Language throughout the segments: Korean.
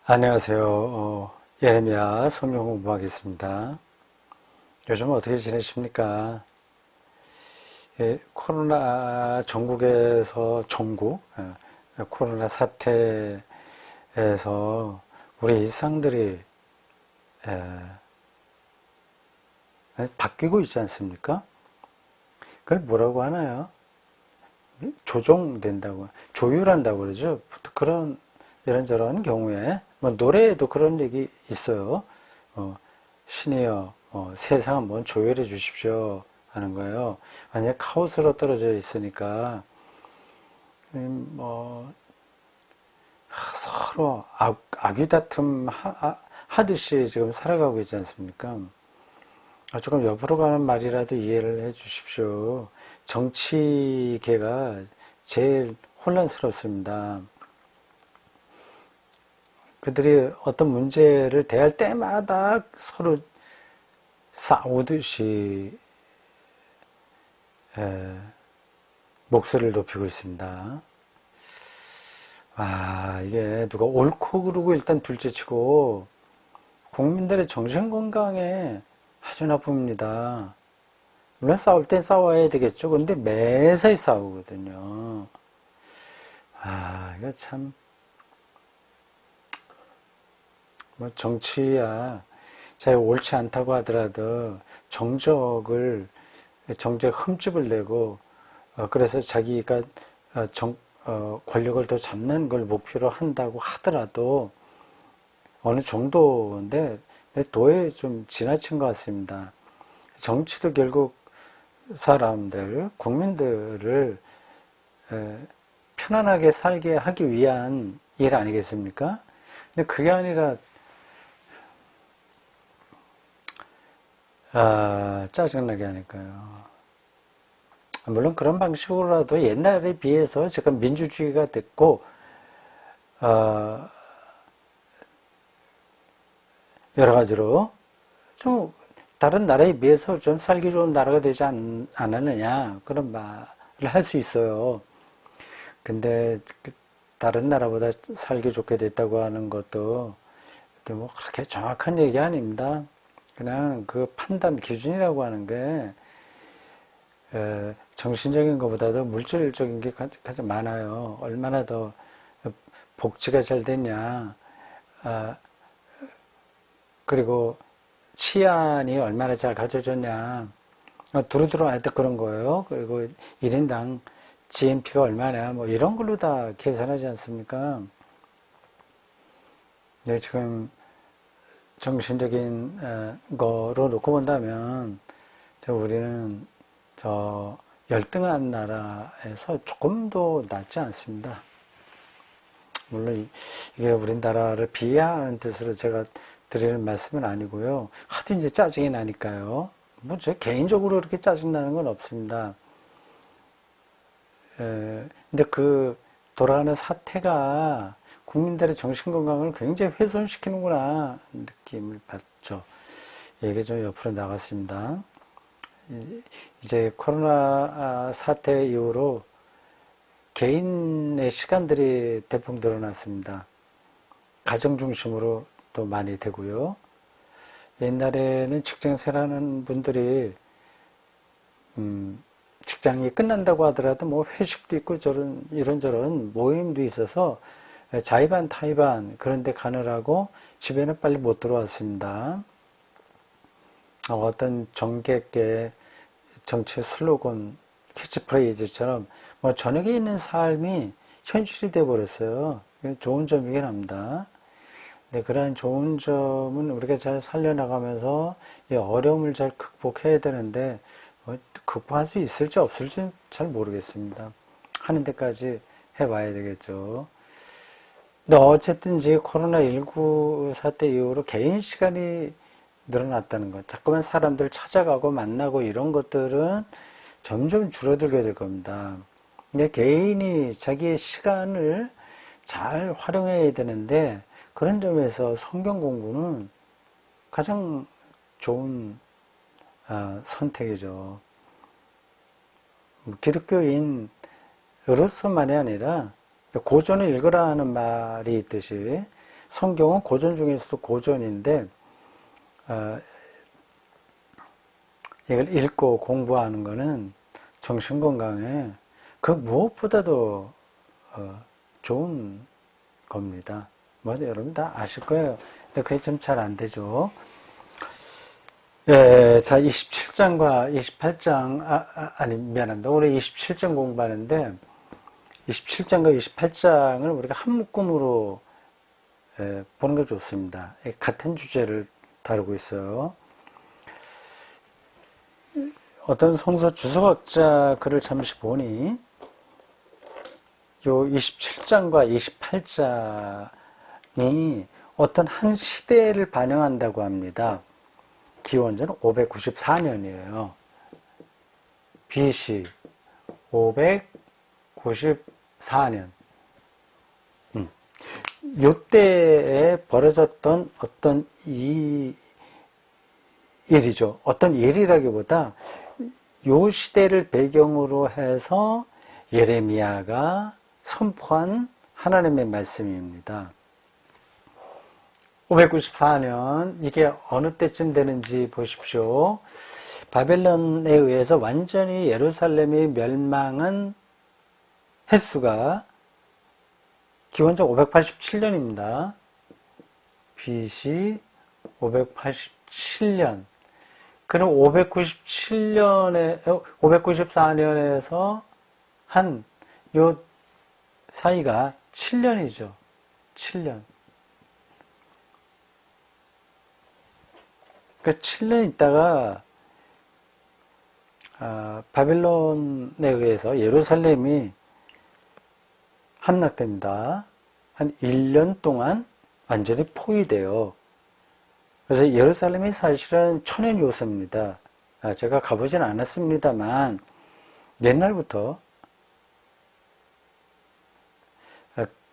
안녕하세요. 예레미야 성경 공부하겠습니다. 요즘 어떻게 지내십니까? 코로나 코로나 사태에서 우리 일상들이 바뀌고 있지 않습니까? 그걸 뭐라고 하나요? 조종된다고, 조율한다고 그러죠. 그런 이런저런 경우에 뭐 노래에도 그런 얘기 있어요. 신이여, 세상 한번 조율해 주십시오 하는 거예요. 완전 카오스로 떨어져 있으니까 뭐 서로 악유다툼 하듯이 지금 살아가고 있지 않습니까? 조금 옆으로 가는 말이라도 이해를 해 주십시오. 정치계가 제일 혼란스럽습니다. 그들이 어떤 문제를 대할 때마다 서로 싸우듯이 목소리를 높이고 있습니다. 이게 누가 옳고 그르고 일단 둘째치고 국민들의 정신건강에 아주 나쁩니다. 물론 싸울 땐 싸워야 되겠죠. 그런데 매사에 싸우거든요. 이거 참, 뭐 정치야 자기 옳지 않다고 하더라도 정적 흠집을 내고 그래서 자기가 권력을 더 잡는 걸 목표로 한다고 하더라도 어느 정도인데 도에 좀 지나친 것 같습니다. 정치도 결국 국민들을 편안하게 살게 하기 위한 일 아니겠습니까? 근데 그게 아니라 짜증나게 하니까요. 물론 그런 방식으로라도 옛날에 비해서 지금 민주주의가 됐고 여러 가지로 좀 다른 나라에 비해서 좀 살기 좋은 나라가 되지 않았느냐 그런 말을 할 수 있어요. 근데 다른 나라보다 살기 좋게 됐다고 하는 것도 뭐 그렇게 정확한 얘기 아닙니다. 그냥 그 판단 기준이라고 하는 게 정신적인 것보다도 물질적인 게 가장 많아요. 얼마나 더 복지가 잘 됐냐, 그리고 치안이 얼마나 잘 갖춰졌냐, 두루두루 하여튼 그런 거예요. 그리고 1인당 GNP가 얼마냐, 뭐 이런 걸로 다 계산하지 않습니까? 네, 지금 정신적인 거로 놓고 본다면 우리는 열등한 나라에서 조금도 낫지 않습니다. 물론 이게 우리나라를 비하하는 뜻으로 제가 드리는 말씀은 아니고요. 하도 이제 짜증이 나니까요. 뭐 제 개인적으로 그렇게 짜증 나는 건 없습니다. 근데 그 돌아가는 사태가 국민들의 정신건강을 굉장히 훼손시키는구나 느낌을 받죠. 얘기 좀 옆으로 나갔습니다. 이제 코로나 사태 이후로 개인의 시간들이 대폭 늘어났습니다. 가정 중심으로 또 많이 되고요. 옛날에는 직장 생활하는 분들이 직장이 끝난다고 하더라도 뭐 회식도 있고 이런저런 모임도 있어서 자의반 타의반 그런 데 가느라고 집에는 빨리 못 들어왔습니다. 어떤 정객의 정치 슬로건, 캐치프레이즈처럼 뭐 저녁에 있는 삶이 현실이 되어버렸어요. 좋은 점이긴 합니다. 근데 그러한 좋은 점은 우리가 잘 살려나가면서 이 어려움을 잘 극복해야 되는데 극복할 수 있을지 없을지 잘 모르겠습니다. 하는 데까지 해봐야 되겠죠. 근데 어쨌든 이제 코로나19 사태 이후로 개인 시간이 늘어났다는 것. 자꾸만 사람들 찾아가고 만나고 이런 것들은 점점 줄어들게 될 겁니다. 근데 개인이 자기의 시간을 잘 활용해야 되는데 그런 점에서 성경 공부는 가장 좋은 선택이죠. 기독교인으로서만이 아니라 고전을 읽으라 하는 말이 있듯이 성경은 고전 중에서도 고전인데 이걸 읽고 공부하는 거는 정신건강에 그 무엇보다도 좋은 겁니다. 뭐 여러분 다 아실 거예요. 근데 그게 좀 잘 안 되죠. 예, 자 27장과 28장 미안합니다. 오늘 27장 공부하는데 27장과 28장을 우리가 한 묶음으로 보는 게 좋습니다. 같은 주제를 다루고 있어요. 어떤 성서 주석학자 글을 잠시 보니 요 27장과 28장이 어떤 한 시대를 반영한다고 합니다. 기원전 594년이에요. BC 594년. 요때에 벌어졌던 어떤 일이죠. 어떤 일이라기보다 요 시대를 배경으로 해서 예레미야가 선포한 하나님의 말씀입니다. 594년, 이게 어느 때쯤 되는지 보십시오. 바벨론에 의해서 완전히 예루살렘이 멸망한 횟수가 기원전 587년입니다. BC 587년. 그럼 594년에서 한 요 사이가 7년이죠. 7년. 그 7년 있다가 바벨론에 의해서 예루살렘이 함락됩니다. 한 1년 동안 완전히 포위돼요. 그래서 예루살렘이 사실은 천연 요새입니다. 제가 가보진 않았습니다만 옛날부터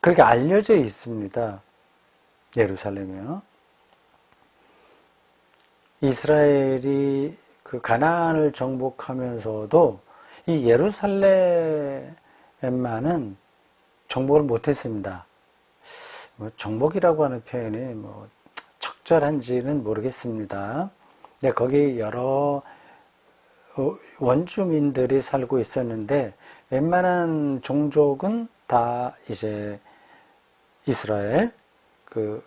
그렇게 알려져 있습니다. 예루살렘이요. 이스라엘이 그 가나안을 정복하면서도 이 예루살렘만은 정복을 못했습니다. 뭐 정복이라고 하는 표현이 뭐 적절한지는 모르겠습니다. 근데 거기 여러 원주민들이 살고 있었는데 웬만한 종족은 다 이제 이스라엘 그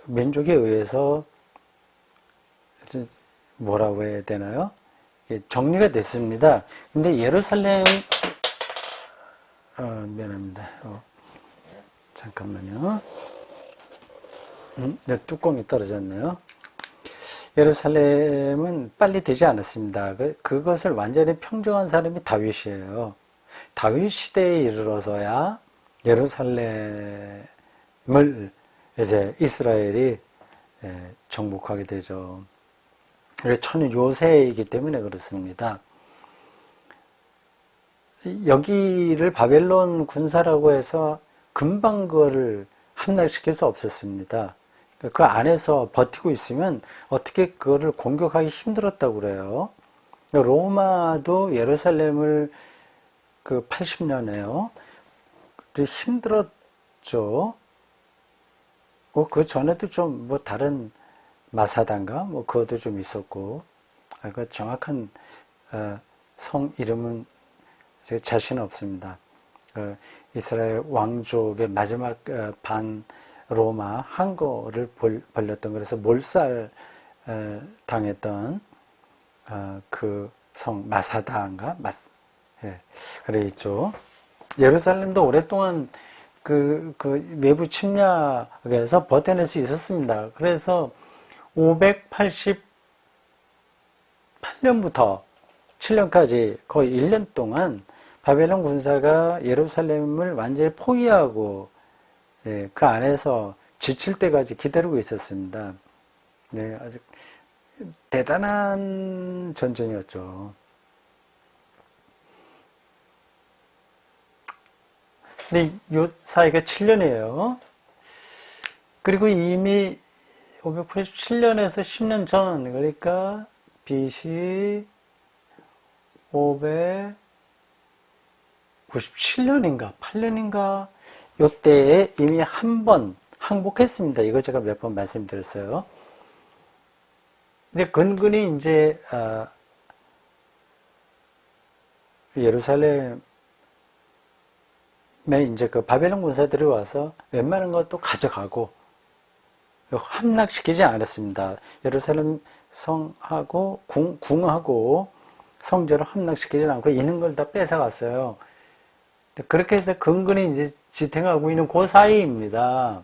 민족에 의해서 뭐라고 해야 되나요? 정리가 됐습니다. 근데 예루살렘 미안합니다. 잠깐만요. 뚜껑이 떨어졌네요. 예루살렘은 빨리 되지 않았습니다. 그것을 완전히 평정한 사람이 다윗이에요. 다윗 시대에 이르러서야 예루살렘을 이제 이스라엘이 정복하게 되죠. 천연 요새이기 때문에 그렇습니다. 여기를 바벨론 군사라고 해서 금방 그거를 함락시킬 수 없었습니다. 그 안에서 버티고 있으면 어떻게 그거를 공격하기 힘들었다고 그래요. 로마도 예루살렘을 그 80년에요. 힘들었죠. 그 전에도 좀 뭐 다른 마사단가 뭐 그것도 좀 있었고, 그 정확한 성 이름은 제가 자신은 없습니다. 이스라엘 왕족의 마지막 반 로마 항거를 벌렸던, 그래서 몰살 당했던 그 성 마사다인가 그래 있죠. 예루살렘도 오랫동안 그 외부 침략에서 버텨낼 수 있었습니다. 그래서 588년부터 7년까지 거의 1년 동안 바벨론 군사가 예루살렘을 완전히 포위하고 그 안에서 지칠 때까지 기다리고 있었습니다. 네, 아주 대단한 전쟁이었죠. 근데 이 사이가 7년이에요. 그리고 이미 587년에서 10년 전, 그러니까 BC 597년인가 8년인가 요때에 이미 한 항복했습니다. 이거 제가 몇 번 말씀드렸어요. 근데 근근히 이제 예루살렘에 이제 그 바벨론 군사들이 와서 웬만한 것도 가져가고 함락시키지 않았습니다. 예루살렘 성하고 궁하고 성전을 함락시키지 않고 있는 걸 다 뺏어갔어요. 그렇게 해서 근근히 이제 지탱하고 있는 그 사이입니다.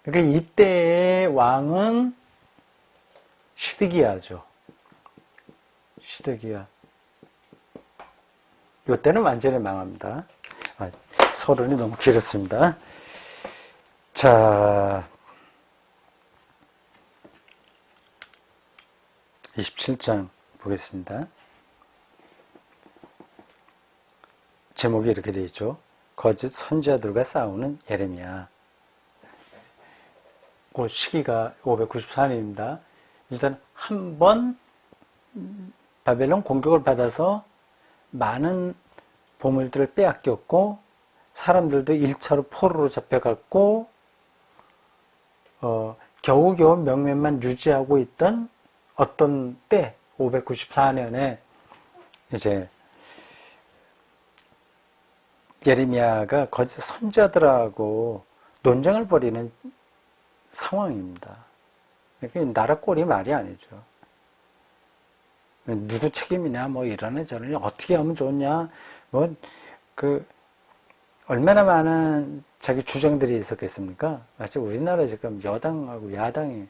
그러니까 이때의 왕은 시드기야죠. 시드기야. 이때는 완전히 망합니다. 서론이 너무 길었습니다. 자, 27장 보겠습니다. 제목이 이렇게 되어 있죠. 거짓 선지자들과 싸우는 예레미야. 그 시기가 594년입니다. 일단 한 번 바벨론 공격을 받아서 많은 보물들을 빼앗겼고 사람들도 1차로 포로로 잡혀갔고 겨우겨우 명맥만 유지하고 있던 어떤 때 594년에 이제 예레미야가 거짓 선지자들하고 논쟁을 벌이는 상황입니다. 나라 꼴이 말이 아니죠. 누구 책임이냐, 뭐 이러네 저러네, 어떻게 하면 좋냐, 얼마나 많은 자기 주장들이 있었겠습니까? 마치 우리나라 지금 여당하고 야당이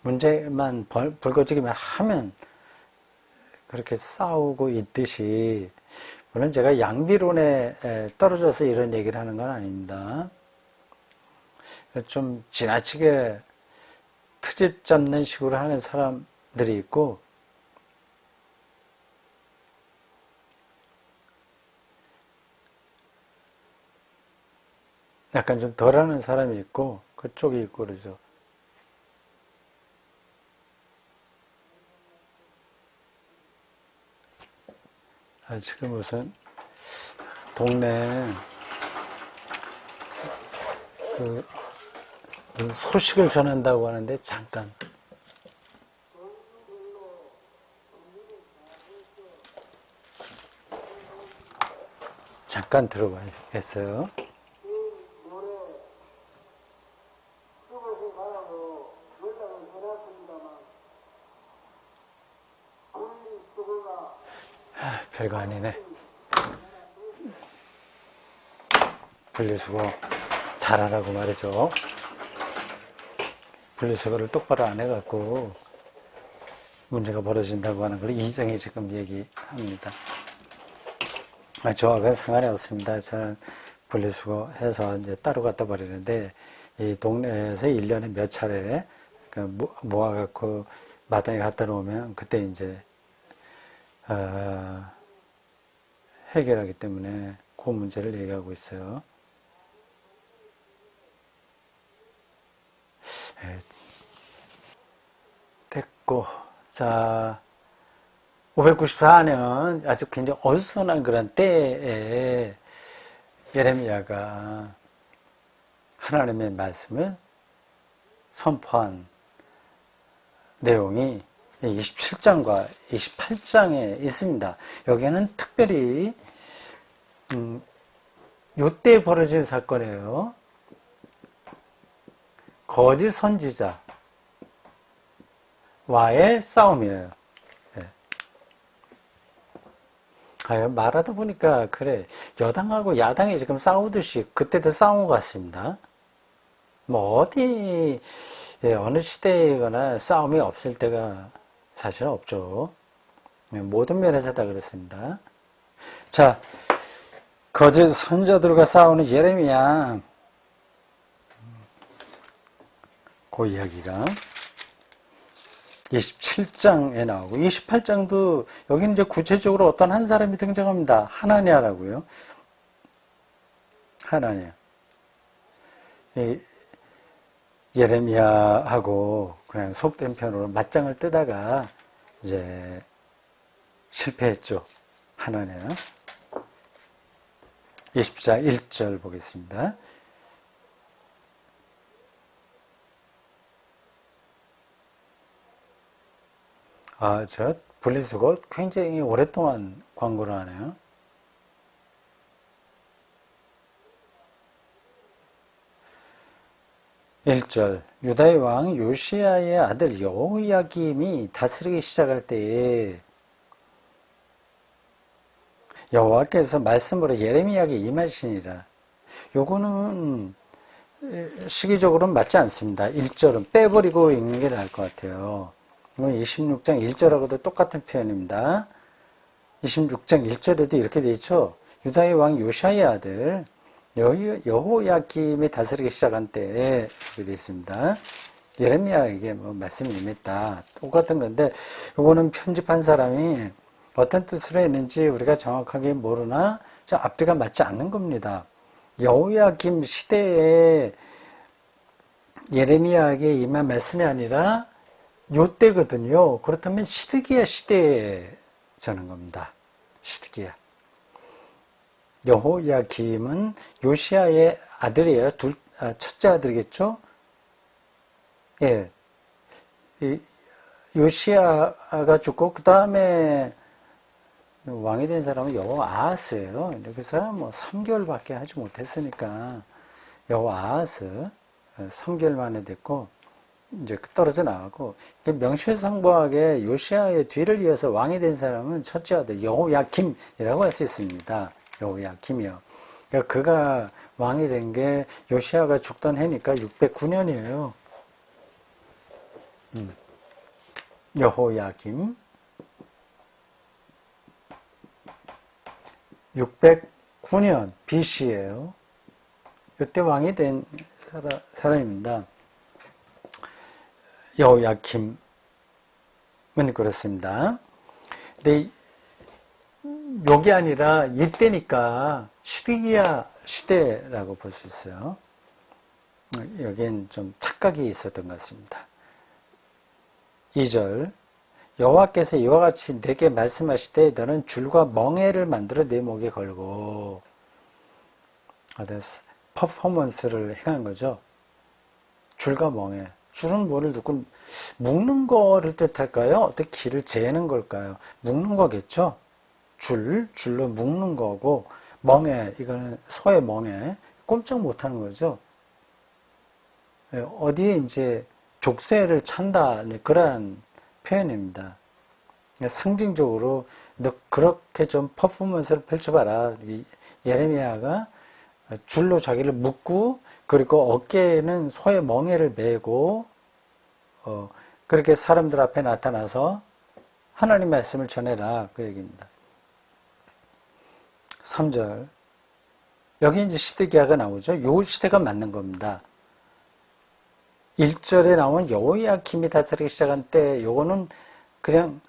문제만 불거지기만 하면 그렇게 싸우고 있듯이, 물론 제가 양비론에 떨어져서 이런 얘기를 하는 건 아닙니다. 좀 지나치게 트집 잡는 식으로 하는 사람들이 있고, 약간 좀 덜하는 사람이 있고, 그쪽이 있고 그러죠. 지금 무슨 동네 소식을 전한다고 하는데 잠깐 들어봐야겠어요. 별거 아니네. 분리수거 잘하라고 말이죠. 분리수거를 똑바로 안 해갖고 문제가 벌어진다고 하는 걸 이정이 지금 얘기합니다. 저하고는 상관이 없습니다. 저는 분리수거 해서 이제 따로 갖다 버리는데, 이 동네에서 1년에 몇 차례 모아갖고 마당에 갖다 놓으면 그때 이제 해결하기 때문에 그 문제를 얘기하고 있어요. 됐고, 자, 594년 아주 굉장히 어수선한 그런 때에 예레미야가 하나님의 말씀을 선포한 내용이 27장과 28장에 있습니다. 여기에는 특별히 요때 벌어진 사건이에요. 거짓 선지자와의 싸움이에요. 말하다 보니까 그래, 여당하고 야당이 지금 싸우듯이 그때도 싸운 것 같습니다. 뭐 어디 어느 시대이거나 싸움이 없을 때가 사실은 없죠. 모든 면에서 다 그렇습니다. 자, 거짓 선지자들과 싸우는 예레미야, 그 이야기가 27장에 나오고, 28장도 여기는 이제 구체적으로 어떤 한 사람이 등장합니다. 하나냐라고요. 하나냐. 예레미야하고 그냥 속된 편으로 맞짱을 뜨다가 이제 실패했죠. 하나냐. 20장 1절 보겠습니다. 저 분리수거 굉장히 오랫동안 광고를 하네요. 1절 유다의 왕 요시야의 아들 여호야김이 다스리기 시작할 때에 여호와께서 말씀으로 예레미야에게 임하시니라. 요거는 시기적으로는 맞지 않습니다. 1절은 빼버리고 읽는 게 나을 것 같아요. 이건 26장 1절하고도 똑같은 표현입니다. 26장 1절에도 이렇게 되어 있죠. 유다의 왕 요시야의 아들 여호야김이 다스리기 시작한 때에 이렇게 되어 있습니다. 예레미야에게 말씀이 임했다. 똑같은 건데 이거는 편집한 사람이 어떤 뜻으로 했는지 우리가 정확하게 모르나 앞뒤가 맞지 않는 겁니다. 여호야김 시대에 예레미야에게 임한 말씀이 아니라 요때거든요. 그렇다면 시드기야 시대에 전한 겁니다. 시드기야. 여호야김은 요시야의 아들이에요. 첫째 아들이겠죠? 예. 요시야가 죽고, 그 다음에 왕이 된 사람은 여호아하스예요. 그래서 3개월밖에 하지 못했으니까, 여호아하스, 3개월 만에 됐고, 이제 떨어져 나가고, 명실상부하게 요시야의 뒤를 이어서 왕이 된 사람은 첫째 아들 여호야김이라고 할 수 있습니다. 여호야김이요. 그러니까 그가 왕이 된 게 요시야가 죽던 해니까 609년이에요. 여호야김 609년 BC예요. 이때 왕이 된 사람입니다. 여호야김은 그렇습니다. 근데 요게 아니라 이때니까 시드기야 시대라고 볼 수 있어요. 여기엔 좀 착각이 있었던 것 같습니다. 2절 여호와께서 이와 같이 내게 말씀하시되 너는 줄과 멍에를 만들어 내 목에 걸고 퍼포먼스를 행한 거죠. 줄과 멍에. 줄은 뭐를 듣고 묶는 거를 뜻할까요? 어떻게 길을 재는 걸까요? 묶는 거겠죠. 줄로 묶는 거고 멍에 이거는 소의 멍에 꼼짝 못하는 거죠. 어디에 이제 족쇄를 찬다 그러한 표현입니다. 상징적으로 너 그렇게 좀 퍼포먼스를 펼쳐봐라. 예레미야가 줄로 자기를 묶고 그리고 어깨에는 소의 멍에를 메고 그렇게 사람들 앞에 나타나서 하나님 말씀을 전해라 그 얘기입니다. 3절 여기 이제 시드기야가 나오죠. 요 시대가 맞는 겁니다. 1절에 나온 여호야김이 다스리기 시작한 때 요거는 그냥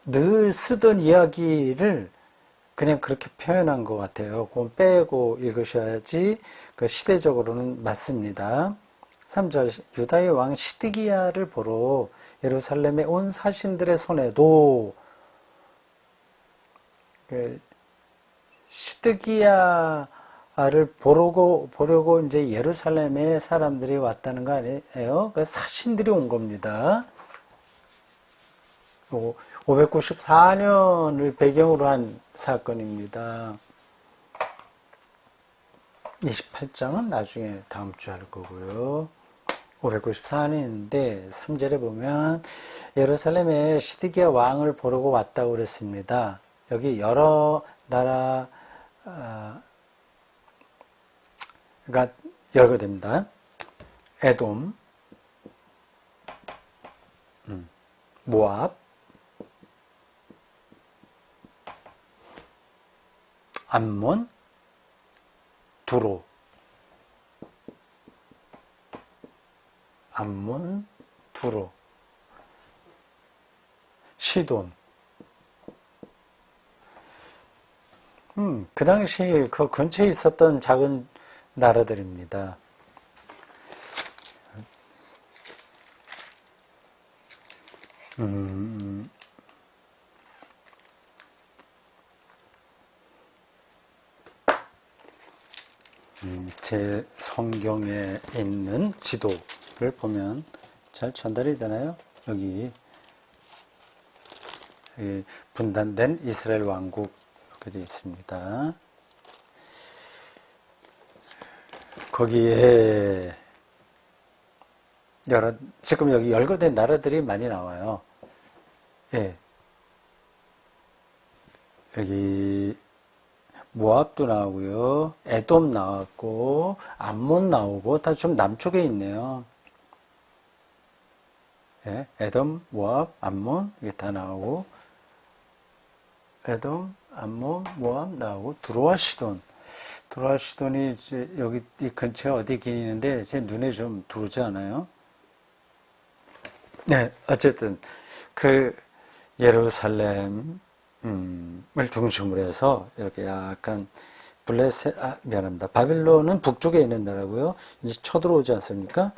늘 쓰던 이야기를 그냥 그렇게 표현한 것 같아요. 그건 빼고 읽으셔야지 그 시대적으로는 맞습니다. 3절 유다의 왕 시드기야를 보러 예루살렘에 온 사신들의 손에도 시드기야를 보려고 이제 예루살렘에 사람들이 왔다는 거 아니에요? 그 사신들이 온 겁니다. 594년을 배경으로 한 사건입니다. 28장은 나중에 다음 주 할 거고요. 594년인데 3절에 보면 예루살렘에 시드기야 왕을 보려고 왔다고 그랬습니다. 여기 여러 나라 가 열게 됩니다. 에돔, 모압, 암몬, 두로, 암몬, 두로, 시돈. 그 당시 그 근처에 있었던 작은 나라들입니다. 제 성경에 있는 지도를 보면 잘 전달이 되나요? 여기 분단된 이스라엘 왕국이 있습니다. 거기에 지금 여기 열거된 나라들이 많이 나와요. 예. 여기 모압도 나오고요, 에돔 나왔고, 암몬 나오고, 다 좀 남쪽에 있네요. 예, 에돔, 모압, 암몬 이게 다 나오고, 에돔, 암몬, 모압 나오고, 두로와 시돈. 두로와 시돈이 이제 여기 이 근처에 어디 있긴 있는데 제 눈에 좀 들어오지 않아요? 네, 어쨌든 그 예루살렘 을 중심으로 해서 이렇게 약간 미안합니다. 바빌론은 북쪽에 있는 나라고요. 이제 쳐들어오지 않습니까?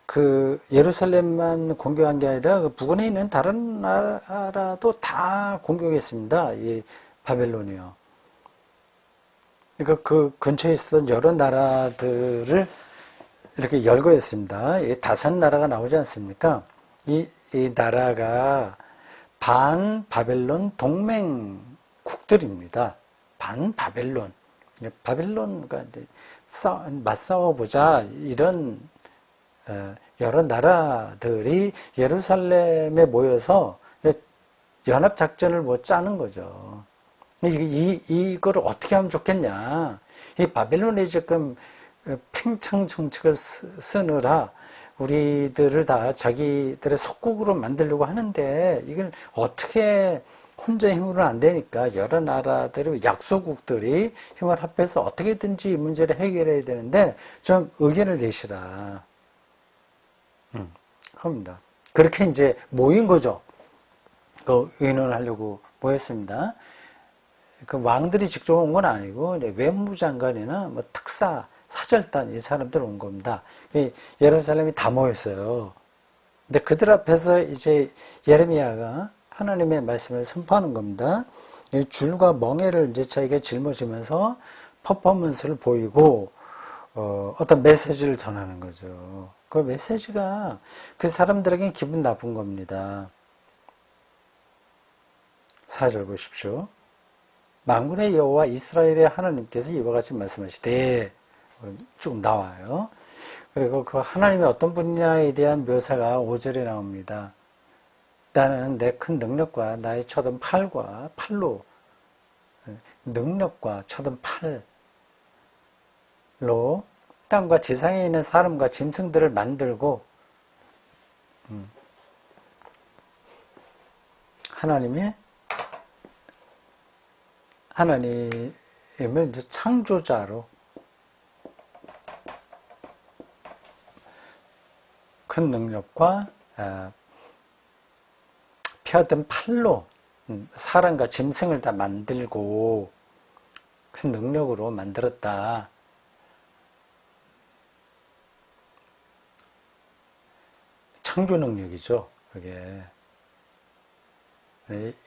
그 예루살렘만 공격한 게 아니라 그 부근에 있는 다른 나라도 다 공격했습니다. 이 바빌론이요. 그러니까 그 근처에 있었던 여러 나라들을 이렇게 열거했습니다. 이 다산 나라가 나오지 않습니까? 이 나라가 반 바벨론 동맹국들입니다. 반 바벨론. 바벨론과 맞싸워보자 이런 여러 나라들이 예루살렘에 모여서 연합작전을 뭐 짜는 거죠. 이거를 어떻게 하면 좋겠냐. 이 바벨론이 지금 팽창 정책을 쓰느라 우리들을 다 자기들의 속국으로 만들려고 하는데 이걸 어떻게 혼자 힘으로는 안 되니까 여러 나라들이 약소국들이 힘을 합해서 어떻게든지 이 문제를 해결해야 되는데 좀 의견을 내시라. 합니다. 그렇게 이제 모인 거죠. 그 의논하려고 모였습니다. 그 왕들이 직접 온 건 아니고 외무장관이나 뭐 특사 사절단 이 사람들 온 겁니다. 예루살렘이 다 모였어요. 근데 그들 앞에서 이제 예레미야가 하나님의 말씀을 선포하는 겁니다. 줄과 멍에를 이제 자기가 짊어지면서 퍼포먼스를 보이고 어떤 메시지를 전하는 거죠. 그 메시지가 그 사람들에게 기분 나쁜 겁니다. 4절 보십시오. 만군의 여호와 이스라엘의 하나님께서 이와 같이 말씀하시되 쭉 나와요. 그리고 그 하나님이 어떤 분이냐에 대한 묘사가 5절에 나옵니다. 나는 내 큰 능력과 나의 쳐든 팔로 능력과 쳐든 팔로 땅과 지상에 있는 사람과 짐승들을 만들고 하나님을 이제 창조자로 큰 능력과 펴든 팔로 사람과 짐승을 다 만들고 큰 능력으로 만들었다. 창조 능력이죠. 그게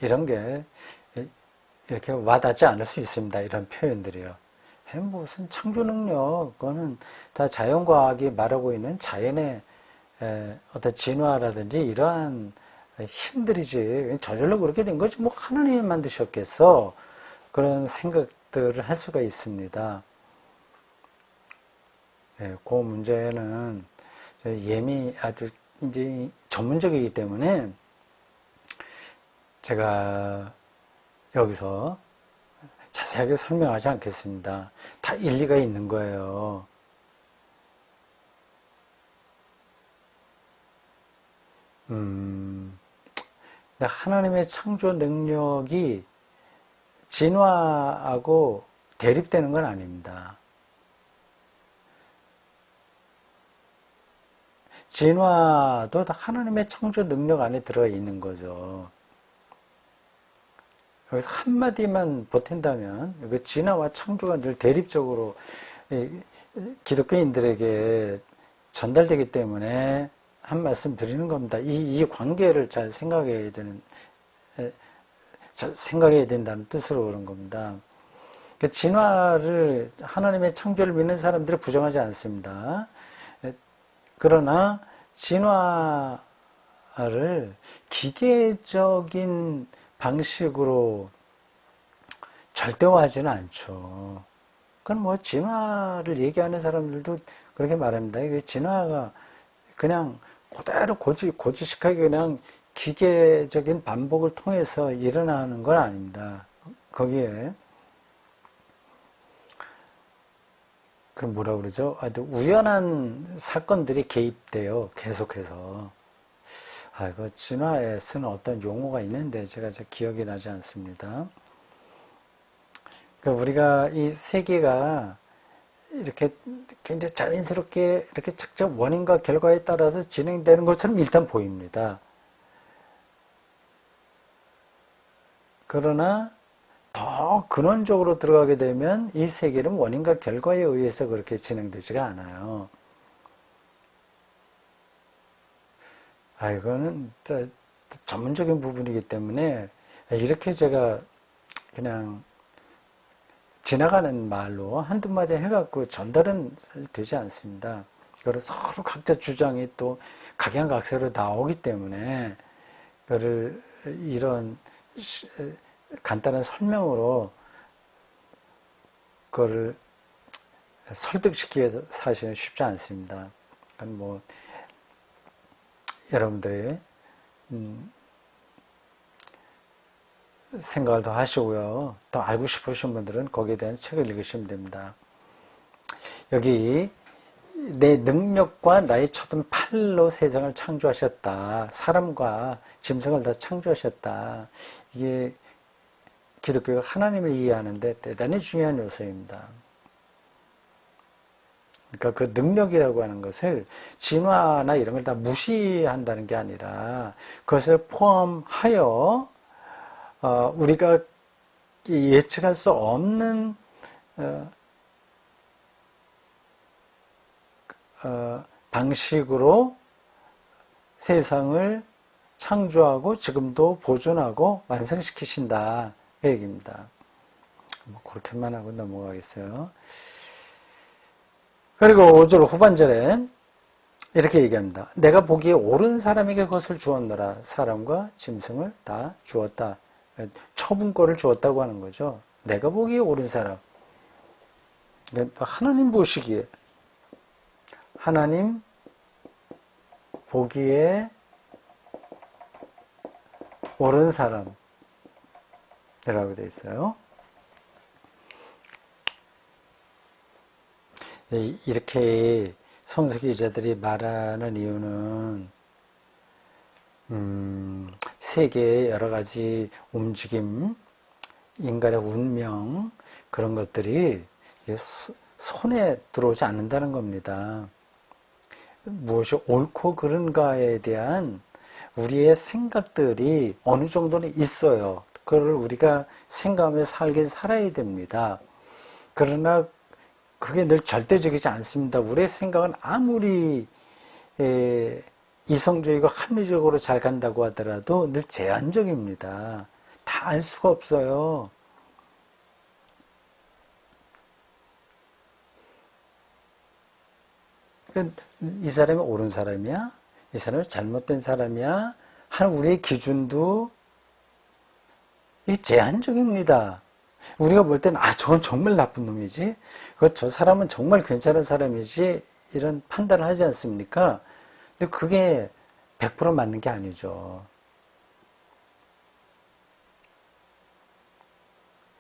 이런 게 이렇게 와닿지 않을 수 있습니다. 이런 표현들이요. 무슨 창조 능력, 그거는 다 자연과학이 말하고 있는 자연의 어떤 진화라든지 이러한 힘들이지. 저절로 그렇게 된 거지. 뭐 하나님이 만드셨겠어. 그런 생각들을 할 수가 있습니다. 그 문제는 아주 이제 전문적이기 때문에 제가 여기서 자세하게 설명하지 않겠습니다. 다 일리가 있는 거예요. 하나님의 창조 능력이 진화하고 대립되는 건 아닙니다. 진화도 다 하나님의 창조 능력 안에 들어 있는 거죠. 여기서 한마디만 보탠다면 그 진화와 창조가 늘 대립적으로 기독교인들에게 전달되기 때문에 한 말씀 드리는 겁니다. 이 관계를 잘 생각해야 된다는 뜻으로 그런 겁니다. 그 진화를 하나님의 창조를 믿는 사람들이 부정하지 않습니다. 그러나 진화를 기계적인 방식으로 절대화하지는 않죠. 그건 뭐 진화를 얘기하는 사람들도 그렇게 말합니다. 이게 진화가 그냥 그대로 고지식하게 그냥 기계적인 반복을 통해서 일어나는 건 아닙니다. 거기에 그 뭐라 그러죠? 아주 우연한 사건들이 개입돼요. 계속해서. 이거 진화에 쓰는 어떤 용어가 있는데 제가 기억이 나지 않습니다. 그러니까 우리가 이 세계가 이렇게 굉장히 자연스럽게 이렇게 착착 원인과 결과에 따라서 진행되는 것처럼 일단 보입니다. 그러나 더 근원적으로 들어가게 되면 이 세계는 원인과 결과에 의해서 그렇게 진행되지가 않아요. 이거는 전문적인 부분이기 때문에 이렇게 제가 그냥 지나가는 말로 한두 마디 해갖고 전달은 되지 않습니다. 그걸 서로 각자 주장이 또 각양각색으로 나오기 때문에 그거를 이런 간단한 설명으로 그거를 설득시키기가 사실은 쉽지 않습니다. 그건 뭐 여러분들이 생각을 더 하시고요. 더 알고 싶으신 분들은 거기에 대한 책을 읽으시면 됩니다. 여기 내 능력과 나의 쳐든 팔로 세상을 창조하셨다. 사람과 짐승을 다 창조하셨다. 이게 기독교가 하나님을 이해하는데 대단히 중요한 요소입니다. 그러니까 그 능력이라고 하는 것을 진화나 이런 걸 다 무시한다는 게 아니라 그것을 포함하여 우리가 예측할 수 없는 방식으로 세상을 창조하고 지금도 보존하고 완성시키신다 그 얘기입니다. 뭐 그렇게만 하고 넘어가겠어요. 그리고 5절 후반절에 이렇게 얘기합니다. 내가 보기에 옳은 사람에게 그것을 주었노라. 사람과 짐승을 다 주었다. 처분권을 주었다고 하는 거죠. 내가 보기에 옳은 사람. 하나님 보시기에, 하나님 보기에 옳은 사람이라고 되어 있어요. 이렇게 성서기자들이 말하는 이유는 세계의 여러 가지 움직임, 인간의 운명 그런 것들이 손에 들어오지 않는다는 겁니다. 무엇이 옳고 그른가에 대한 우리의 생각들이 어느 정도는 있어요. 그걸 우리가 생각하며 살긴 살아야 됩니다. 그러나 그게 늘 절대적이지 않습니다. 우리의 생각은 아무리 이성적이고 합리적으로 잘 간다고 하더라도 늘 제한적입니다. 다 알 수가 없어요. 이 사람이 옳은 사람이야? 이 사람이 잘못된 사람이야? 하는 우리의 기준도 이게 제한적입니다. 우리가 볼 때는 저건 정말 나쁜 놈이지, 저 사람은 정말 괜찮은 사람이지 이런 판단을 하지 않습니까? 근데 그게 100% 맞는 게 아니죠.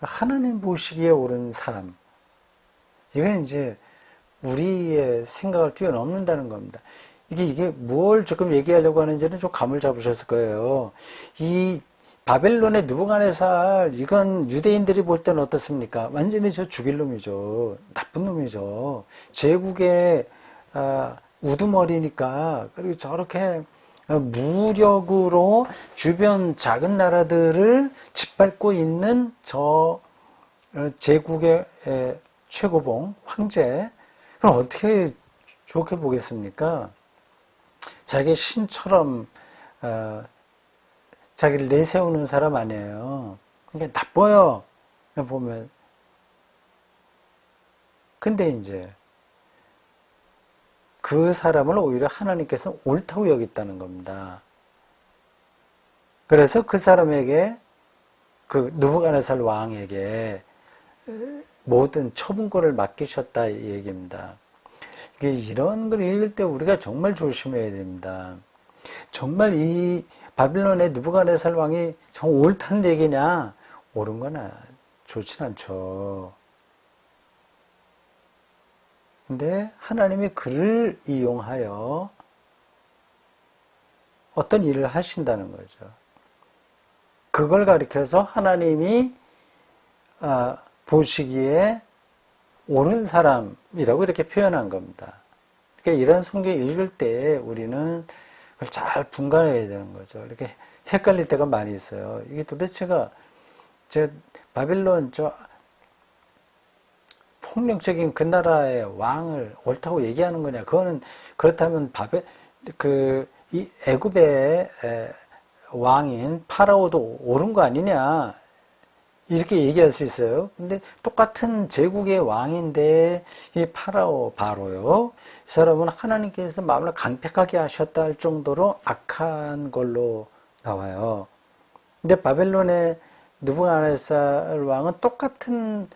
하나님 보시기에 옳은 사람, 이건 이제 우리의 생각을 뛰어넘는다는 겁니다. 이게 뭘 조금 얘기하려고 하는지는 좀 감을 잡으셨을 거예요. 이 바벨론의 느부갓네살, 이건 유대인들이 볼 때는 어떻습니까? 완전히 죽일 놈이죠. 나쁜 놈이죠. 제국의 우두머리니까. 그리고 저렇게 무력으로 주변 작은 나라들을 짓밟고 있는 저 제국의 최고봉 황제, 그럼 어떻게 좋게 보겠습니까? 자기 신처럼 자기를 내세우는 사람 아니에요. 그러니까 나빠요. 보면. 근데 이제 그 사람을 오히려 하나님께서 옳다고 여겼다는 겁니다. 그래서 그 사람에게 그 느부갓네살 왕에게 모든 처분권을 맡기셨다 이 얘기입니다. 이런 걸 읽을 때 우리가 정말 조심해야 됩니다. 정말 이 바빌론의 느부갓네살 왕이 정말 옳다는 얘기냐? 옳은 거나 좋진 않죠. 근데 하나님이 그를 이용하여 어떤 일을 하신다는 거죠. 그걸 가리켜서 하나님이 보시기에 옳은 사람이라고 이렇게 표현한 겁니다. 그러니까 이런 성경 읽을 때 우리는 그걸 잘 분간해야 되는 거죠. 이렇게 헷갈릴 때가 많이 있어요. 이게 도대체가 바빌론 폭력적인 그 나라의 왕을 옳다고 얘기하는 거냐? 그거는 그렇다면 이 애굽의 왕인 파라오도 옳은 거 아니냐? 이렇게 얘기할 수 있어요. 근데 똑같은 제국의 왕인데 이 바로요. 이 사람은 하나님께서 마음을 강팍하게 하셨다 할 정도로 악한 걸로 나와요. 근데 바벨론의 느부갓네살 왕은 똑같은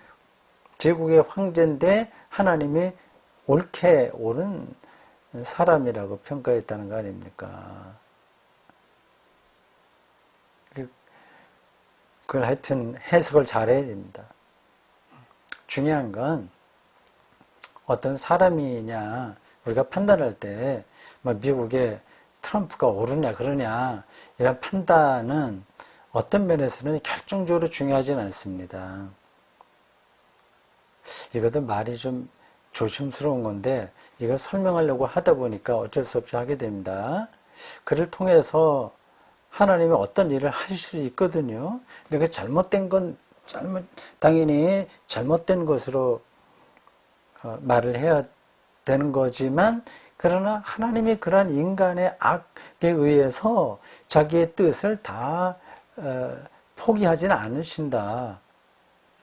제국의 황제인데 하나님이 옳게 옳은 사람이라고 평가했다는 거 아닙니까? 그걸 하여튼 해석을 잘해야 됩니다. 중요한 건 어떤 사람이냐 우리가 판단할 때 미국의 트럼프가 옳으냐 그러냐 이런 판단은 어떤 면에서는 결정적으로 중요하진 않습니다. 이것도 말이 좀 조심스러운 건데 이걸 설명하려고 하다 보니까 어쩔 수 없이 하게 됩니다. 그를 통해서 하나님이 어떤 일을 하실 수 있거든요. 근데 그 잘못된 건 당연히 잘못된 것으로 말을 해야 되는 거지만 그러나 하나님이 그러한 인간의 악에 의해서 자기의 뜻을 다 포기하지는 않으신다.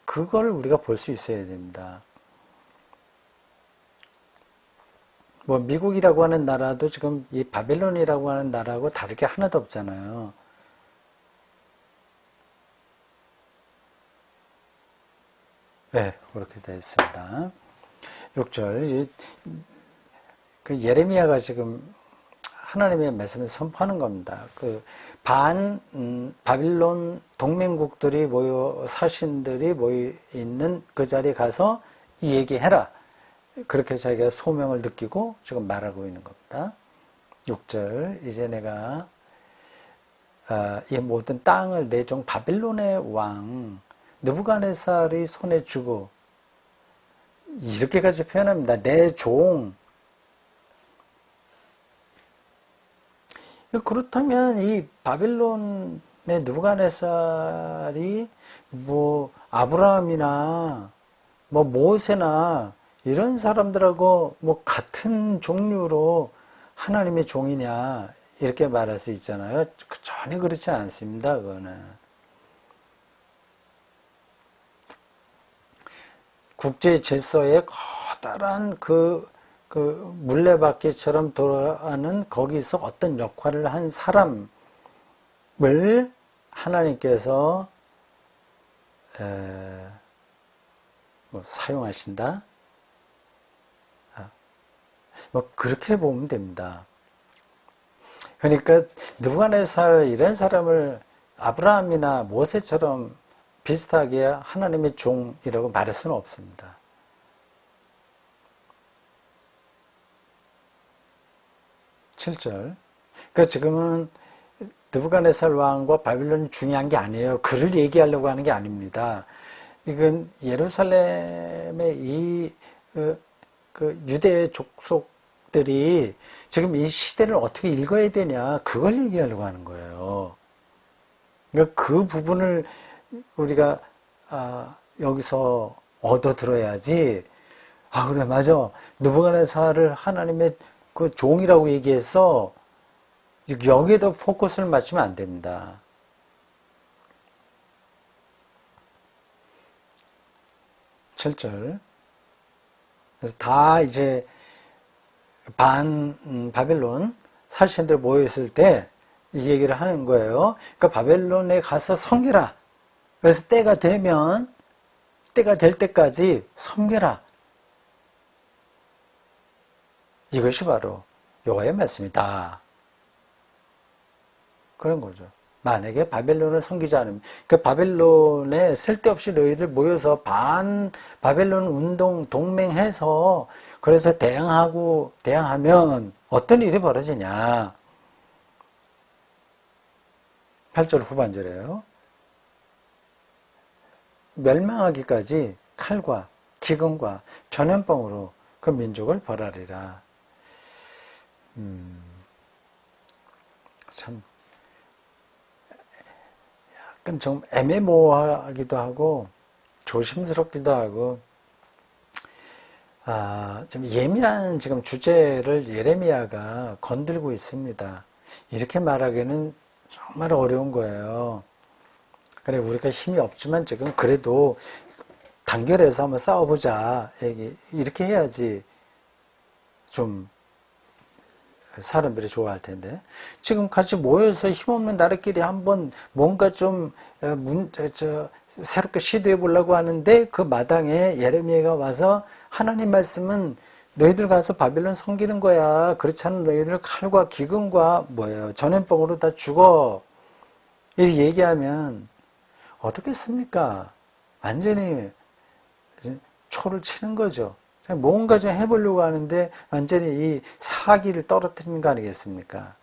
그걸 우리가 볼 수 있어야 됩니다. 미국이라고 하는 나라도 지금 이 바벨론이라고 하는 나라하고 다를 게 하나도 없잖아요. 네, 그렇게 되어 있습니다. 6절. 그 예레미야가 지금 하나님의 말씀을 선포하는 겁니다. 바빌론 동맹국들이 사신들이 모여 있는 그 자리에 가서 이 얘기해라. 그렇게 자기가 소명을 느끼고 지금 말하고 있는 겁니다. 6절. 이제 내가 이 모든 땅을 내 종 바빌론의 왕 느부갓네살의 손에 주고 이렇게까지 표현합니다. 내 종. 그렇다면 이 바빌론의 느부갓네살이 아브라함이나 모세나 이런 사람들하고 같은 종류로 하나님의 종이냐 이렇게 말할 수 있잖아요. 전혀 그렇지 않습니다. 그거는 국제 질서의 커다란 그 물레바퀴처럼 돌아가는 거기서 어떤 역할을 한 사람을 하나님께서 사용하신다. 그렇게 보면 됩니다. 그러니까 느부갓네살 이런 사람을 아브라함이나 모세처럼 비슷하게 하나님의 종이라고 말할 수는 없습니다. 7절. 그러니까 지금은 느부갓네살 왕과 바빌론이 중요한 게 아니에요. 그를 얘기하려고 하는 게 아닙니다. 이건 예루살렘의 이 유대 족속들이 지금 이 시대를 어떻게 읽어야 되냐 그걸 얘기하려고 하는 거예요. 그러니까 그 부분을 우리가 여기서 얻어 들어야지. 그래 맞아. 느부갓네살을 하나님의 그 종이라고 얘기해서 여기에도 포커스를 맞추면 안 됩니다. (7절) 그래서 다 이제 바벨론 사신들 모여있을 때 이 얘기를 하는 거예요. 그러니까 바벨론에 가서 섬기라. 그래서 때가 되면 때가 될 때까지 섬겨라. 이것이 바로 여호와의 말씀이다. 그런 거죠. 만약에 바벨론을 섬기지 않으면, 그 바벨론에 쓸데없이 너희들 모여서 반 바벨론 운동 동맹해서 그래서 대항하면 어떤 일이 벌어지냐. 8절 후반절에요. 멸망하기까지 칼과 기근과 전염병으로 그 민족을 벌하리라. 참 약간 좀 애매모호하기도 하고 조심스럽기도 하고, 좀 예민한 지금 주제를 예레미야가 건들고 있습니다. 이렇게 말하기는 정말 어려운 거예요. 그래, 우리가 힘이 없지만 지금 그래도 단결해서 한번 싸워보자. 이렇게 해야지 좀 사람들이 좋아할 텐데, 지금 같이 모여서 힘없는 나라끼리 한번 뭔가 좀 새롭게 시도해 보려고 하는데, 그 마당에 예레미야가 와서 하나님 말씀은 너희들 가서 바벨론 섬기는 거야. 그렇지 않으면 너희들 칼과 기근과 전염병으로 다 죽어. 이렇게 얘기하면 어떻겠습니까? 완전히 초를 치는 거죠. 뭔가 좀 해보려고 하는데 완전히 이 사기를 떨어뜨리는 거 아니겠습니까?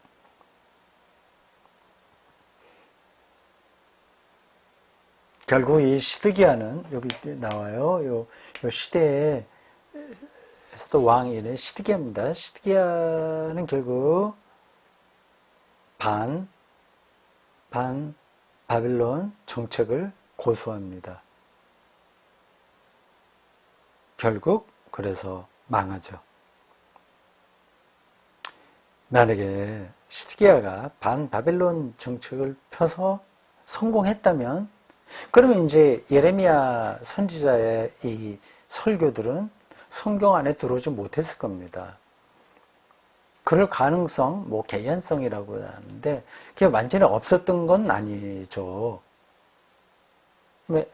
결국 이 시드기야는 여기 나와요. 요 시대에서도 왕이 시드기야입니다. 시드기야는 결국 반 바벨론 정책을 고수합니다. 결국 그래서 망하죠. 만약에 시드기야가 반 바벨론 정책을 펴서 성공했다면, 그러면 이제 예레미야 선지자의 이 설교들은 성경 안에 들어오지 못했을 겁니다. 그럴 가능성, 개연성이라고 하는데, 그게 완전히 없었던 건 아니죠.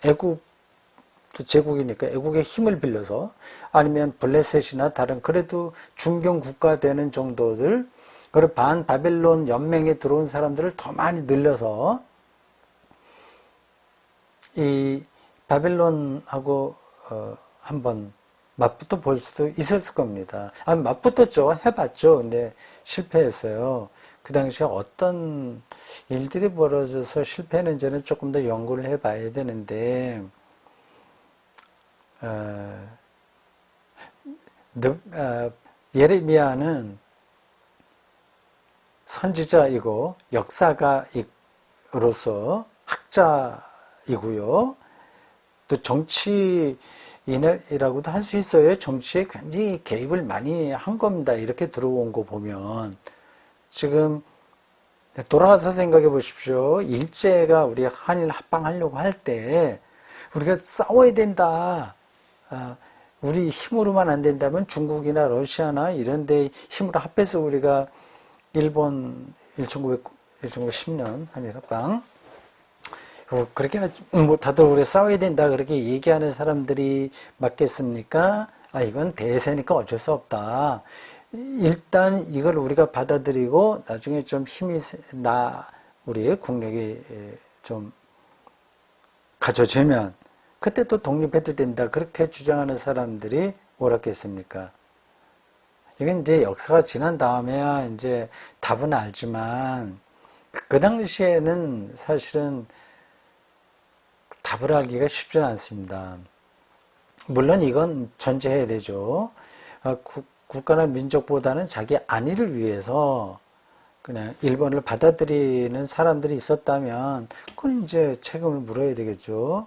애국도 제국이니까 애국의 힘을 빌려서, 아니면 블레셋이나 다른 그래도 중견 국가 되는 정도들, 그리고 반 바벨론 연맹에 들어온 사람들을 더 많이 늘려서 이 바벨론하고 한번 맛부터 볼 수도 있었을 겁니다. 맛부터죠. 해봤죠. 근데 실패했어요. 그 당시에 어떤 일들이 벌어져서 실패했는지는 조금 더 연구를 해봐야 되는데, 예레미야는 선지자이고 역사가로서 학자이고요. 또 정치인이라고도 할 수 있어요. 정치에 굉장히 개입을 많이 한 겁니다. 이렇게 들어온 거 보면. 지금 돌아가서 생각해 보십시오. 일제가 우리 한일 합방하려고 할 때 우리가 싸워야 된다. 우리 힘으로만 안 된다면 중국이나 러시아나 이런 데 힘으로 합해서 우리가 일본 1910년 한일 합방 그렇게 다들 우리 싸워야 된다 그렇게 얘기하는 사람들이 맞겠습니까? 이건 대세니까 어쩔 수 없다. 일단 이걸 우리가 받아들이고 나중에 좀 힘이 우리의 국력이 좀 갖춰지면 그때 또 독립해도 된다 그렇게 주장하는 사람들이 옳았겠습니까? 이건 이제 역사가 지난 다음에야 이제 답은 알지만 그 당시에는 사실은 답을 알기가 쉽지 않습니다. 물론 이건 전제해야 되죠. 국가나 민족보다는 자기 안위를 위해서 그냥 일본을 받아들이는 사람들이 있었다면 그건 이제 책임을 물어야 되겠죠.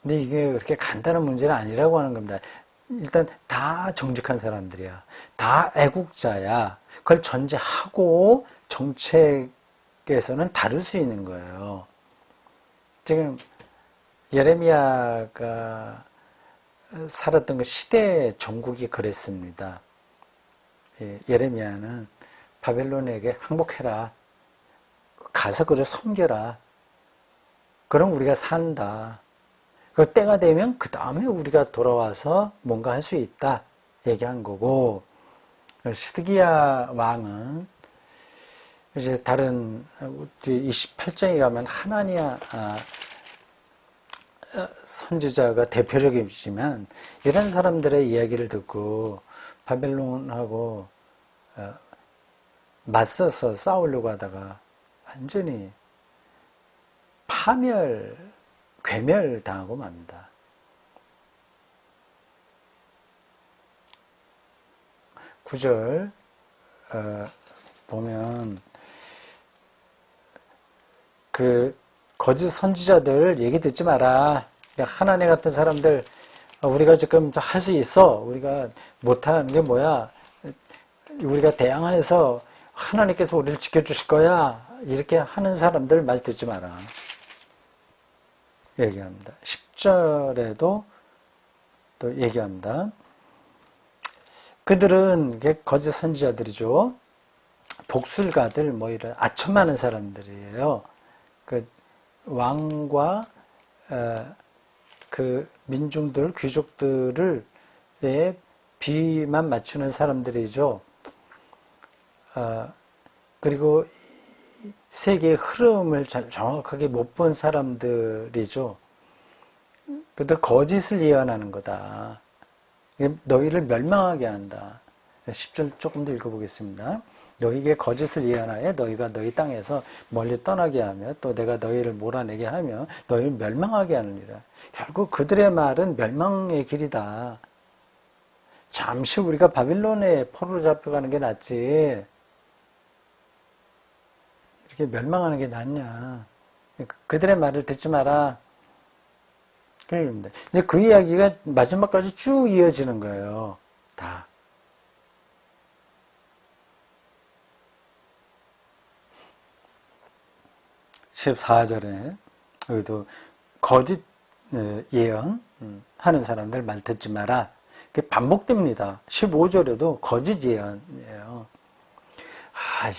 근데 이게 그렇게 간단한 문제는 아니라고 하는 겁니다. 일단 다 정직한 사람들이야. 다 애국자야. 그걸 전제하고 정책에서는 다를 수 있는 거예요. 지금 예레미야가 살았던 그 시대 전국이 그랬습니다. 예레미야는 바벨론에게 항복해라. 가서 그를 섬겨라. 그럼 우리가 산다. 그 때가 되면 그 다음에 우리가 돌아와서 뭔가 할 수 있다 얘기한 거고, 시드기야 왕은 이제 다른 28장에 가면 하나니아 선지자가 대표적이지만 이런 사람들의 이야기를 듣고 바벨론하고 맞서서 싸우려고 하다가 완전히 괴멸당하고 맙니다. 구절 보면 그 거짓 선지자들 얘기 듣지 마라. 하나님 같은 사람들 우리가 지금 할 수 있어. 우리가 못하는 게 뭐야? 우리가 대항해서 하나님께서 우리를 지켜주실 거야. 이렇게 하는 사람들 말 듣지 마라. 얘기합니다. 10절에도 또 얘기합니다. 그들은 거짓 선지자들이죠. 복술가들 뭐 이런 아첨하는 사람들이에요. 그 왕과 그 민중들, 귀족들을 비만 맞추는 사람들이죠. 그리고 세계의 흐름을 정확하게 못 본 사람들이죠. 그들 거짓을 예언하는 거다. 너희를 멸망하게 한다. 10절 조금 더 읽어보겠습니다. 너희에게 거짓을 예언하여 너희가 너희 땅에서 멀리 떠나게 하며 또 내가 너희를 몰아내게 하며 너희를 멸망하게 하느니라. 결국 그들의 말은 멸망의 길이다. 잠시 우리가 바빌론에 포로로 잡혀가는 게 낫지 이렇게 멸망하는 게 낫냐. 그들의 말을 듣지 마라. 그럽니다. 근데 그 이야기가 마지막까지 쭉 이어지는 거예요. 다. (14절에) 여기도 거짓 예언 하는 사람들 말 듣지 마라. 그게 반복됩니다. 15절에도 거짓 예언이에요.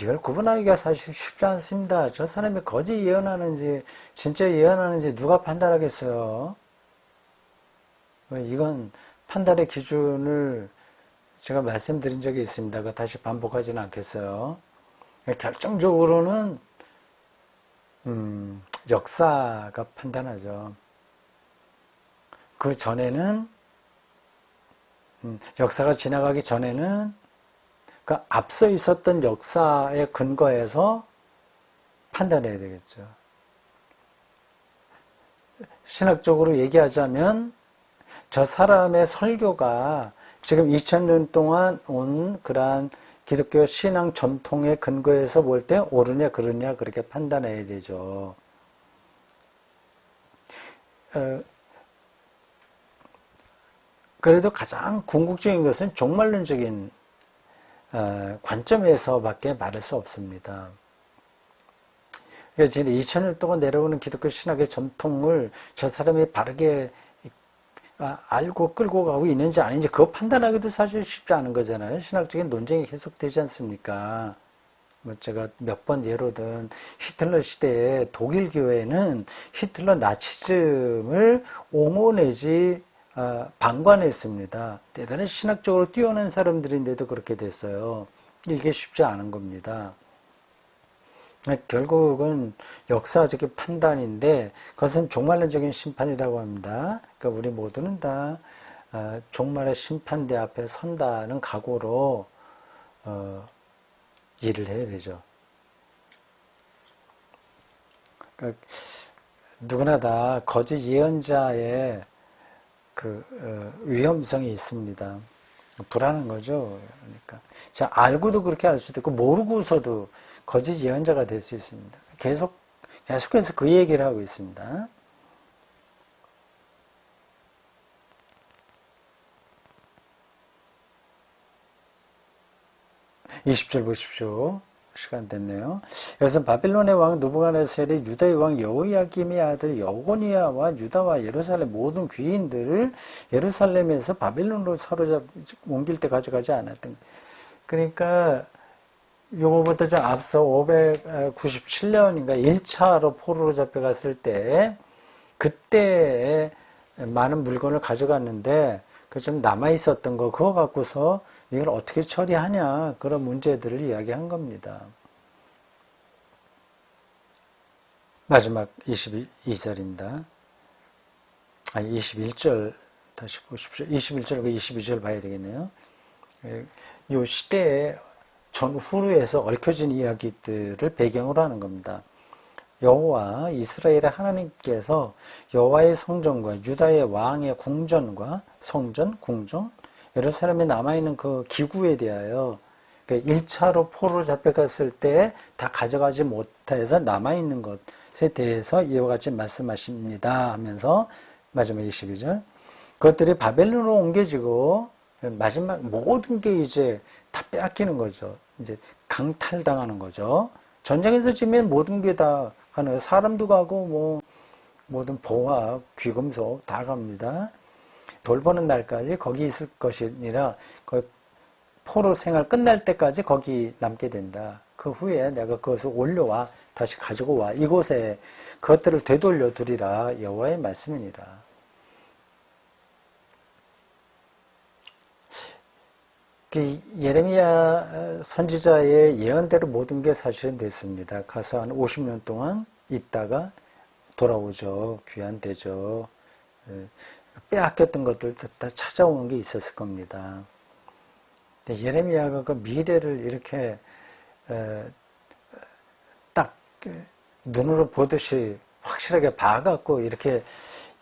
이걸 구분하기가 사실 쉽지 않습니다. 저 사람이 거짓 예언하는지 진짜 예언하는지 누가 판단하겠어요? 이건 판단의 기준을 제가 말씀드린 적이 있습니다. 다시 반복하지는 않겠어요. 결정적으로는 역사가 판단하죠. 그 전에는 역사가 지나가기 전에는 그 앞서 있었던 역사에 근거해서 판단해야 되겠죠. 신학적으로 얘기하자면 저 사람의 설교가 지금 2000년 동안 온 그러한 기독교 신앙 전통에 근거해서 볼 때 옳으냐 그르냐 그렇게 판단해야 되죠. 그래도 가장 궁극적인 것은 종말론적인 관점에서밖에 말할 수 없습니다. 그러니까 지금 2000년 동안 내려오는 기독교 신학의 전통을 저 사람이 바르게 알고 끌고 가고 있는지 아닌지 그거 판단하기도 사실 쉽지 않은 거잖아요. 신학적인 논쟁이 계속되지 않습니까? 제가 몇 번 예로 든 히틀러 시대에 독일 교회는 히틀러 나치즘을 옹호 내지 방관했습니다. 대단히 신학적으로 뛰어난 사람들인데도 그렇게 됐어요. 이게 쉽지 않은 겁니다. 결국은 역사적인 판단인데 그것은 종말론적인 심판이라고 합니다. 그러니까 우리 모두는 다 종말의 심판대 앞에 선다는 각오로 일을 해야 되죠. 그러니까 누구나 다 거짓 예언자의 위험성이 있습니다. 불안한 거죠. 그러니까 알고도 그렇게 할 수도 있고 모르고서도 거짓 예언자가 될 수 있습니다. 계속해서 그 얘기를 하고 있습니다. (20절) 보십시오. 시간 됐네요. 여기서 바빌론의 왕 느부갓네살이 유다의 왕 여호야김의 아들 여고니아와 유다와 예루살렘 모든 귀인들을 예루살렘에서 바빌론으로 사로잡 옮길 때 가져가지 않았던. 그러니까 요거부터 좀 앞서 597년인가 1차로 포로로 잡혀갔을 때 그때 많은 물건을 가져갔는데 그 좀 남아 있었던 거 그거 갖고서 이걸 어떻게 처리하냐 그런 문제들을 이야기한 겁니다. 마지막 22절입니다. 아니 21절 다시 보십시오. 21절과 22절 봐야 되겠네요. 이 시대에 전후에서 얽혀진 이야기들을 배경으로 하는 겁니다. 여호와 이스라엘의 하나님께서 여호와의 성전과 유다의 왕의 궁전과 성전, 궁정, 예루살렘에 남아있는 그 기구에 대하여 1차로 포로로 잡혀갔을 때 다 가져가지 못해서 남아있는 것에 대해서 이와 같이 말씀하십니다 하면서 마지막 22절 그것들이 바벨론으로 옮겨지고 마지막 모든 게 이제 다 빼앗기는 거죠. 이제 강탈당하는 거죠. 전쟁에서 지면 모든 게 다 가는 거예요. 사람도 가고 뭐 모든 보화, 귀금속 다 갑니다. 돌보는 날까지 거기 있을 것이니라 거의 포로 생활 끝날 때까지 거기 남게 된다. 그 후에 내가 그것을 올려와 다시 가지고 와 이곳에 그것들을 되돌려 두리라 여호와의 말씀이니라. 예레미야 선지자의 예언대로 모든 게 사실은 됐습니다. 가서 한 50년 동안 있다가 돌아오죠. 귀환되죠. 빼앗겼던 것들 다 찾아오는 게 있었을 겁니다. 예레미야가 그 미래를 이렇게 딱 눈으로 보듯이 확실하게 봐갖고 이렇게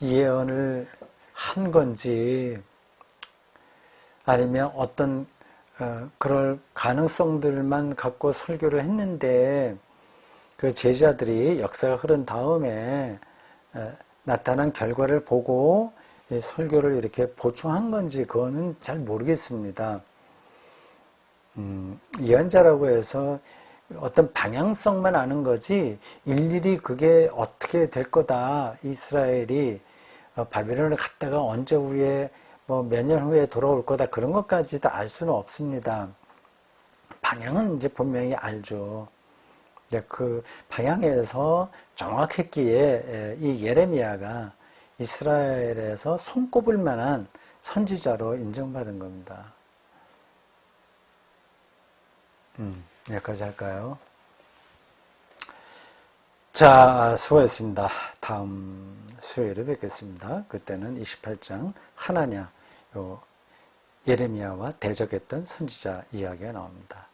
예언을 한 건지 아니면 어떤 그럴 가능성들만 갖고 설교를 했는데 그 제자들이 역사가 흐른 다음에 나타난 결과를 보고 설교를 이렇게 보충한 건지 그거는 잘 모르겠습니다. 예언자라고 해서 어떤 방향성만 아는 거지 일일이 그게 어떻게 될 거다 이스라엘이 바벨론을 갔다가 언제 후에 뭐 몇 년 후에 돌아올 거다 그런 것까지도 알 수는 없습니다. 방향은 이제 분명히 알죠. 그 방향에서 정확했기에 이 예레미야가 이스라엘에서 손꼽을 만한 선지자로 인정받은 겁니다. 여기까지 할까요? 자, 수고했습니다. 다음 수요일에 뵙겠습니다. 그때는 28장 하나냐, 예레미야와 대적했던 선지자 이야기가 나옵니다.